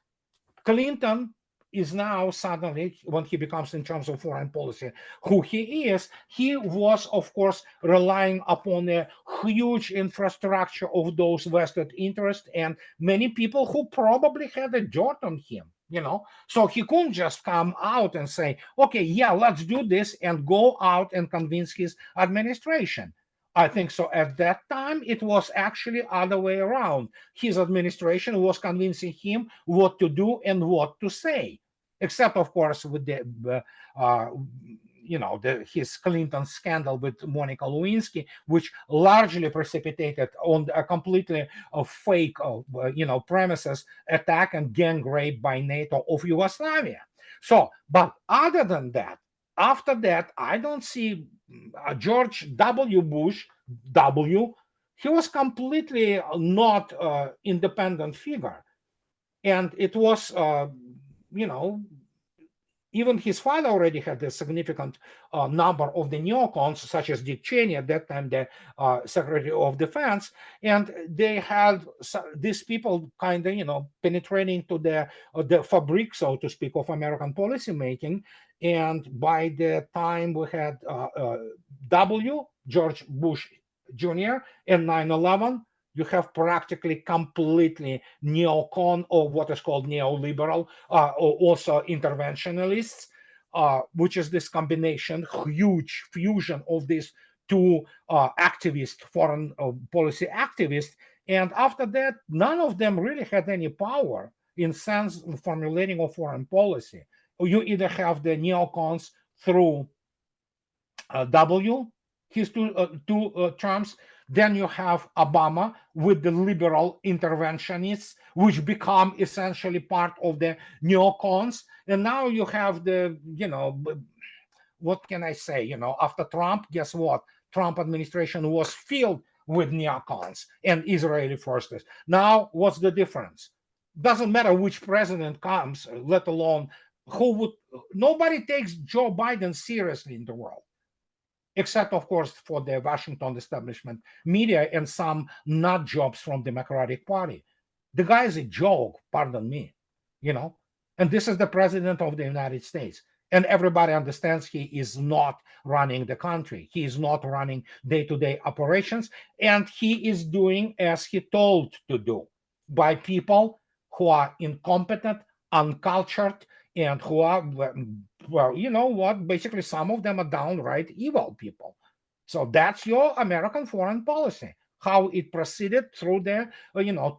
Speaker 2: Clinton is now suddenly, when he becomes in terms of foreign policy, who he is, he was, of course, relying upon a huge infrastructure of those vested interests and many people who probably had a dirt on him. So he couldn't just come out and say, okay, yeah, let's do this, and go out and convince his administration. I think so. At that time, it was actually other way around. His administration was convincing him what to do and what to say, except, of course, with the his Clinton scandal with Monica Lewinsky, which largely precipitated on a completely fake, premises attack and gang rape by NATO of Yugoslavia. So, but other than that, after that, I don't see George W. Bush W. He was completely not independent figure, and it was, even his father already had a significant number of the neocons, such as Dick Cheney, at that time the Secretary of Defense, and they had these people kind of, penetrating to the fabric, so to speak, of American policymaking. And by the time we had George Bush Jr. and 9/11, you have practically completely neocon, or what is called neoliberal, or also interventionalists, which is this combination, huge fusion of these two foreign policy activists. And after that, none of them really had any power in sense of formulating of foreign policy. You either have the neocons through his two terms. Then you have Obama with the liberal interventionists, which become essentially part of the neocons. And now you have the, what can I say? After Trump, guess what? Trump administration was filled with neocons and Israeli forces. Now, what's the difference? Doesn't matter which president comes, let alone nobody takes Joe Biden seriously in the world, except, of course, for the Washington establishment media and some nut jobs from Democratic Party. The guy is a joke, pardon me, and this is the president of the United States. And everybody understands he is not running the country. He is not running day-to-day operations, and he is doing as he told to do by people who are incompetent, uncultured, and who are, well, you know what, basically some of them are downright evil people. So that's your American foreign policy, how it proceeded through the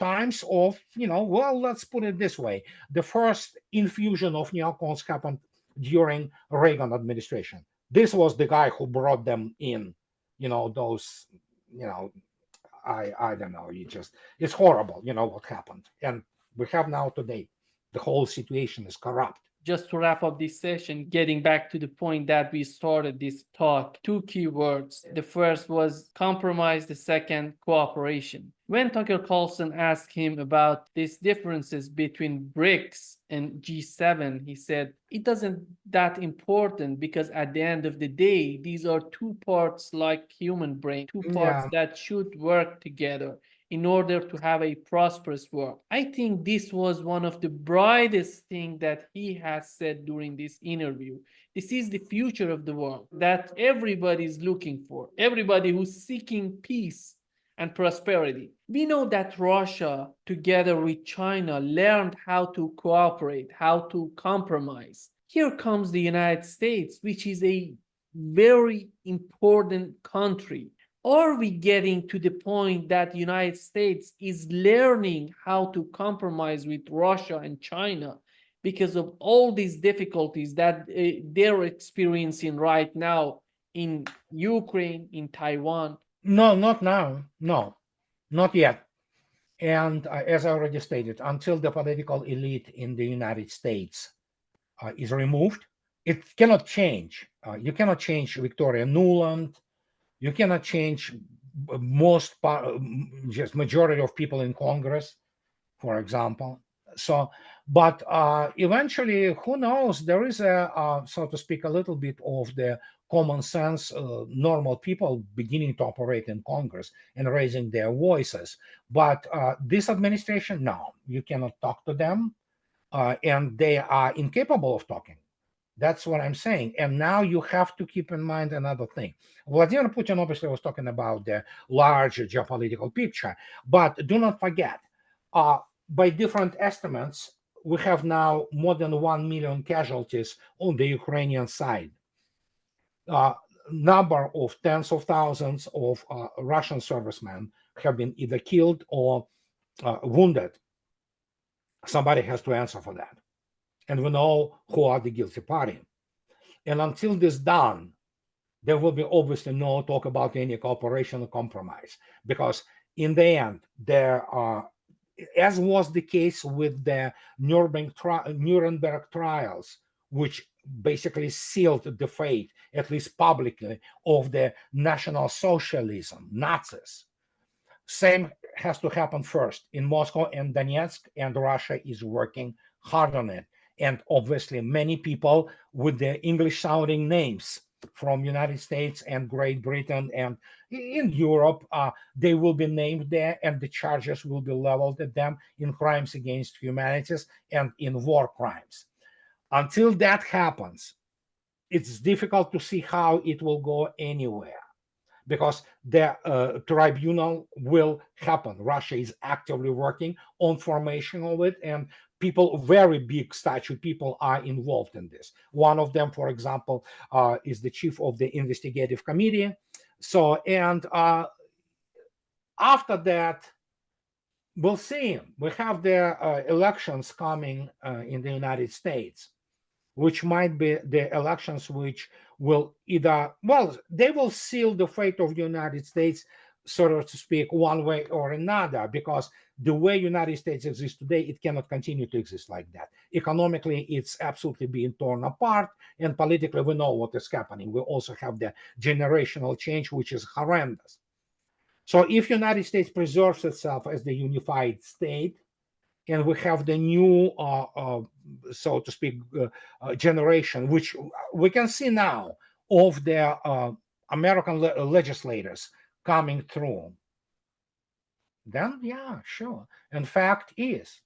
Speaker 2: times of, well, let's put it this way: the first infusion of neocons happened during Reagan administration. This was the guy who brought them in, those, I don't know, it's horrible, what happened. And we have now today, the whole situation is corrupt.
Speaker 1: Just to wrap up this session, getting back to the point that we started this talk, two key words. The first was compromise, the second, cooperation. When Tucker Carlson asked him about these differences between BRICS and G7, he said, it doesn't that important, because at the end of the day, these are two parts like human brain, two parts that should work together in order to have a prosperous world. I think this was one of the brightest things that he has said during this interview. This is the future of the world that everybody is looking for, everybody who's seeking peace and prosperity. We know that Russia, together with China, learned how to cooperate, how to compromise. Here comes the United States, which is a very important country. Are we getting to the point that the United States is learning how to compromise with Russia and China because of all these difficulties that they're experiencing right now in Ukraine, in Taiwan?
Speaker 2: No, not now. No, not yet. And as I already stated, until the political elite in the United States is removed, it cannot change. You cannot change Victoria Nuland. You cannot change just majority of people in Congress, for example. So, but eventually, who knows? There is so to speak, a little bit of the common sense, normal people beginning to operate in Congress and raising their voices. But this administration, no, you cannot talk to them, and they are incapable of talking. That's what I'm saying. And now you have to keep in mind another thing. Vladimir Putin obviously was talking about the larger geopolitical picture, but do not forget, by different estimates, we have now more than 1 million casualties on the Ukrainian side. Number of tens of thousands of Russian servicemen have been either killed or wounded. Somebody has to answer for that. And we know who are the guilty party. And until this done, there will be obviously no talk about any cooperation or compromise, because in the end, there are, as was the case with the Nuremberg trials, which basically sealed the fate, at least publicly, of the National Socialism, Nazis. Same has to happen first in Moscow and Donetsk, and Russia is working hard on it. And obviously many people with the English sounding names from United States and Great Britain and in Europe, they will be named there, and the charges will be leveled at them in crimes against humanities and in war crimes. Until that happens, it's difficult to see how it will go anywhere, because the tribunal will happen. Russia is actively working on formation of it, and people, very big statute people, are involved in this. One of them, for example, is the chief of the investigative committee. So, and after that, we'll see. We have the elections coming in the United States, which might be the elections which will either, well, they will seal the fate of the United States, so to speak, one way or another, because the way United States exists today, it cannot continue to exist like that. Economically, it's absolutely being torn apart, and politically, we know what is happening. We also have the generational change, which is horrendous. So if United States preserves itself as the unified state, and we have the new, so to speak, generation, which we can see now of the American legislators coming through, then yeah, sure. And fact is,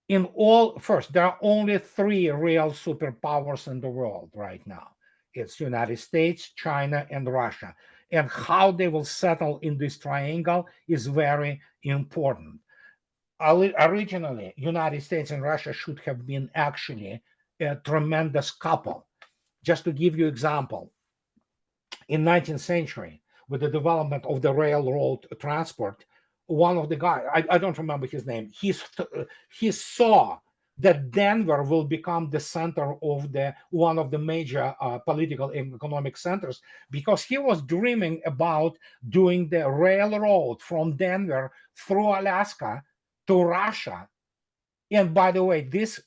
Speaker 2: in all, first, there are only three real superpowers in the world right now. It's United States, China, and Russia. And how they will settle in this triangle is very important. Originally, United States and Russia should have been actually a tremendous couple. Just to give you example, in 19th century, with the development of the railroad transport, one of the guys, I don't remember his name, he saw that Denver will become the center of one of the major political and economic centers, because he was dreaming about doing the railroad from Denver through Alaska to Russia. And by the way, this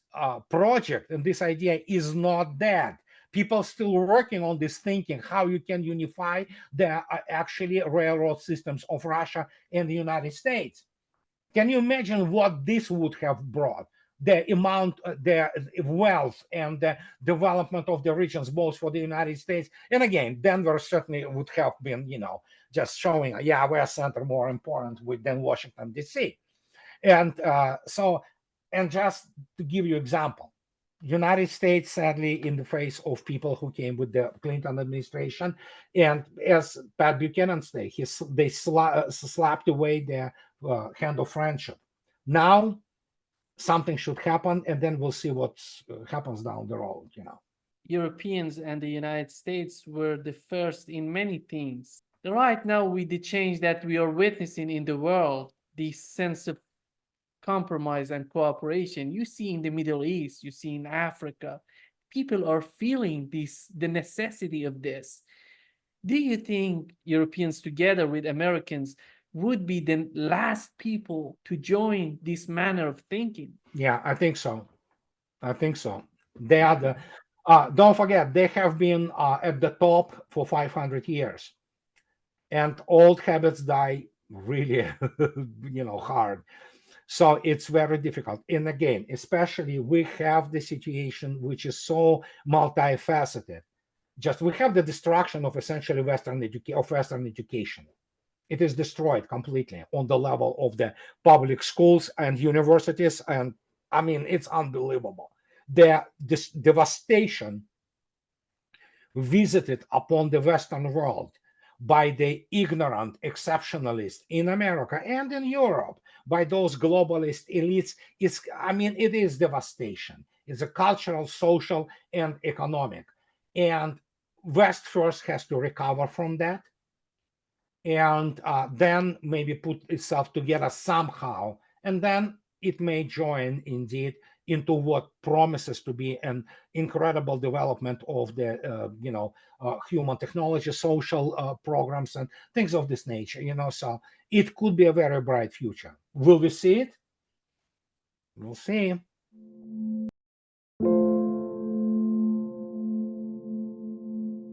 Speaker 2: project and this idea is not dead. People still working on this, thinking how you can unify the actually railroad systems of Russia and the United States. Can you imagine what this would have brought? The amount, the wealth and the development of the regions, both for the United States. And again, Denver certainly would have been, just showing, yeah, we're a center more important than Washington, D.C. And and just to give you example, United States, sadly, in the face of people who came with the Clinton administration, and as Pat Buchanan said, they slapped away the hand of friendship. Now, something should happen, and then we'll see what happens down the road.
Speaker 1: Europeans and the United States were the first in many things. Right now, with the change that we are witnessing in the world, the sense of compromise and cooperation you see in the Middle East, you see in Africa, people are feeling the necessity of this. Do you think Europeans together with Americans would be the last people to join this manner of thinking?
Speaker 2: Yeah, I think so. They are the don't forget, they have been at the top for 500 years, and old habits die really hard. So it's very difficult. And again, especially we have the situation which is so multifaceted. Just we have the destruction of essentially Western education. It is destroyed completely on the level of the public schools and universities. And I mean, it's unbelievable. This devastation visited upon the Western world by the ignorant exceptionalists in America and in Europe, by those globalist elites, it is devastation. It's a cultural, social, and economic. And West first has to recover from that, and then maybe put itself together somehow, and then it may join indeed into what promises to be an incredible development of the human technology, social programs, and things of this nature. So it could be a very bright future. Will we see it? We'll see.